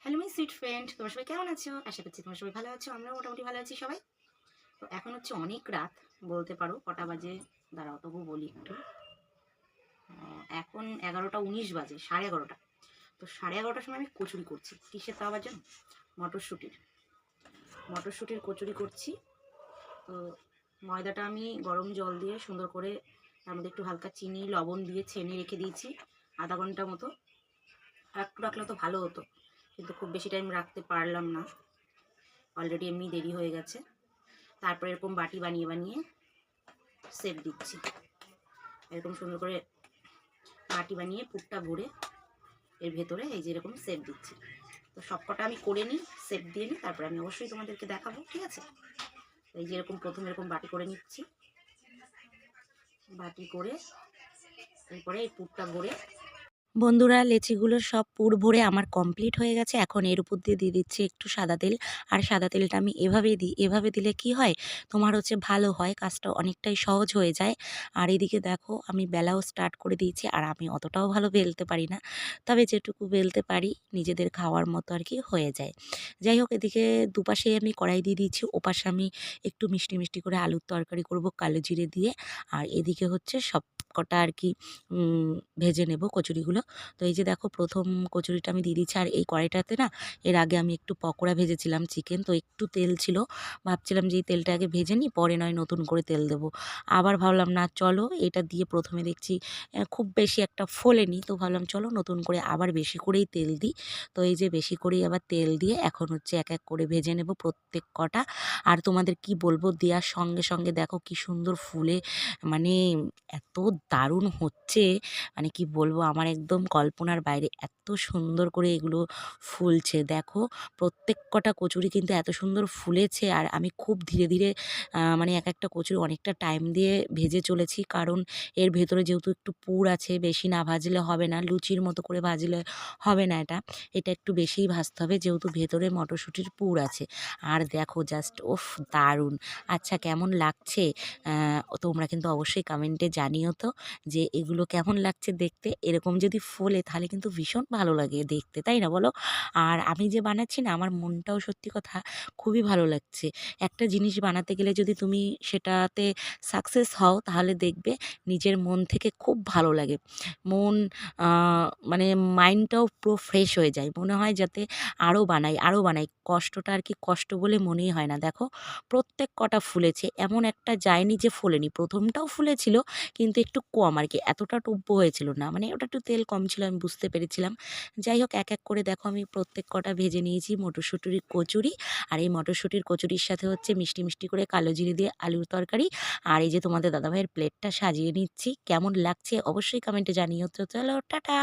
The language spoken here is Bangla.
হ্যালো মাই সুইট ফ্রেন্ড, তোমরা সবাই কেমন আছো? আশা করছি তোমরা সবাই ভালো আছো। আমরাও মোটামুটি ভালো আছি সবাই। তো এখন হচ্ছে অনেক রাত, বলতে পারো কটা বাজে, দাঁড়াও তবু বলি একটু। এখন 11টা 19 বাজে, 11:30। তো 11:30টার সময় আমি কচুরি করছি। কিসের তা আবার জানো? মটরশুঁটির। মটরশুঁটির কচুরি করছি। তো ময়দাটা আমি গরম জল দিয়ে সুন্দর করে তার মধ্যে একটু হালকা চিনি লবণ দিয়ে ছেনে রেখে দিয়েছি আধা ঘন্টা মতো। আর একটু রাখলে তো ভালো হতো, কিন্তু খুব বেশি টাইম রাখতে পারলাম না, অলরেডি এমনি দেরি হয়ে গেছে। তারপর এরকম বাটি বানিয়ে বানিয়ে শেপ দিচ্ছি। এরকম সুন্দর করে বাটি বানিয়ে পুরটা ভরে এর ভেতরে এই যে এরকম শেপ দিচ্ছি। তো সবকটা আমি করে নিই, শেপ দিয়ে নিই, তারপরে আমি অবশ্যই তোমাদেরকে দেখাবো, ঠিক আছে? এই যে এরকম প্রথমে এরকম বাটি করে নিচ্ছি, বাটি করে এরপরে এই পুরটা ভরে। বন্ধুরা, লেচিগুলো সব পুর ভরে আমার কমপ্লিট হয়ে গেছে। এখন এর উপর দিয়ে দিয়ে দিচ্ছি একটু সাদা তেল। আর সাদা তেলটা আমি এভাবেই দিই। এভাবে দিলে কি হয়, তোমার হচ্ছে ভালো হয়, কাজটা অনেকটাই সহজ হয়ে যায়। আর এদিকে দেখো আমি বেলাও স্টার্ট করে দিয়েছি। আর আমি অতটাও ভালো বেলতে পারি না, তবে যেটুকু বেলতে পারি নিজেদের খাওয়ার মতো আর কি হয়ে যায়। যাই হোক, এদিকে দুপাশে আমি কড়াই দিয়ে দিয়েছি, ওপাশে আমি একটু মিষ্টি মিষ্টি করে আলুর তরকারি করব কালো জিরে দিয়ে। আর এদিকে হচ্ছে সব কটা আর কি ভেজে নেব কচুরিগুলো। তো এই যে দেখো প্রথম কচুরিটা আমি দিয়ে দিচ্ছি। আর এই কড়াইটাতে না, এর আগে আমি একটু পকোড়া ভেজেছিলাম চিকেন, তো একটু তেল ছিল। ভাবছিলাম যে এই তেলটা আগে ভেজে নিই, পরে নয় নতুন করে তেল দেবো। আবার ভাবলাম না, চলো এটা দিয়ে প্রথমে দেখছি খুব বেশি একটা ফোলেনি, তো ভাবলাম চলো নতুন করে আবার বেশি করেই তেল দিই। তো এই যে বেশি করেই আবার তেল দিয়ে এখন হচ্ছে এক এক করে ভেজে নেব প্রত্যেক কটা। আর তোমাদের কি বলবো, দেওয়ার সঙ্গে সঙ্গে দেখো কি সুন্দর ফুলে, মানে এত দারুণ হচ্ছে, মানে কি বলবো, আমার একদম কল্পনার বাইরে এত সুন্দর করে এগুলো ফুলছে। দেখো প্রত্যেক কটা কচুরি কিন্তু এত সুন্দর ফুলেছে। আর আমি খুব ধীরে ধীরে মানে এক একটা কচুরি অনেকটা টাইম দিয়ে ভেজে চলেছি, কারণ এর ভেতরে যেহেতু একটু পুর আছে, বেশি না ভাজলে হবে না, লুচির মতো করে ভাজলে হবে না। এটা একটু বেশিই ভাজতে হবে, যেহেতু ভেতরে মটরশুঁটির পুর আছে। আর দেখো জাস্ট ওফ, দারুণ। আচ্ছা, কেমন লাগছে তোমরা কিন্তু অবশ্যই কমেন্টে জানিও তো, যে এগুলো কেমন লাগছে দেখতে। এরকম যদি ফোলে তাহলে কিন্তু ভীষণ ভালো লাগে দেখতে, তাই না বলো? আর আমি যে বানাচ্ছি না, আমার মনটাও সত্যি কথা খুবই ভালো লাগছে। একটা জিনিস বানাতে গেলে যদি তুমি সেটাতে সাকসেস হও, তাহলে দেখবে নিজের মন থেকে খুব ভালো লাগে। মন মানে মাইন্ডটাও পুরো ফ্রেশ হয়ে যায়, মনে হয় যাতে আরও বানাই আরও বানাই। কষ্টটা আর কি কষ্ট বলে মনেই হয় না। দেখো প্রত্যেক কটা ফুলেছে, এমন একটা যায়নি যে ফোলেনি। প্রথমটাও ফুলেছিল, কিন্তু একটু কম আর কি, এতটা টুব্য হয়েছিল না, মানে ওটা একটু তেল কম ছিল, আমি বুঝতে পেরেছিলাম। যাই হোক, এক এক করে দেখো আমি প্রত্যেক কটা ভেজে নিয়েছি মটরশুঁটির কচুরি। আর এই মটরশুঁটির কচুরির সাথে হচ্ছে মিষ্টি মিষ্টি করে কালো জিরে দিয়ে আলুর তরকারি। আর এই যে তোমাদের দাদাভাইয়ের প্লেটটা সাজিয়ে নিচ্ছি। কেমন লাগছে অবশ্যই কমেন্টে জানিও। তো চলো টাটা।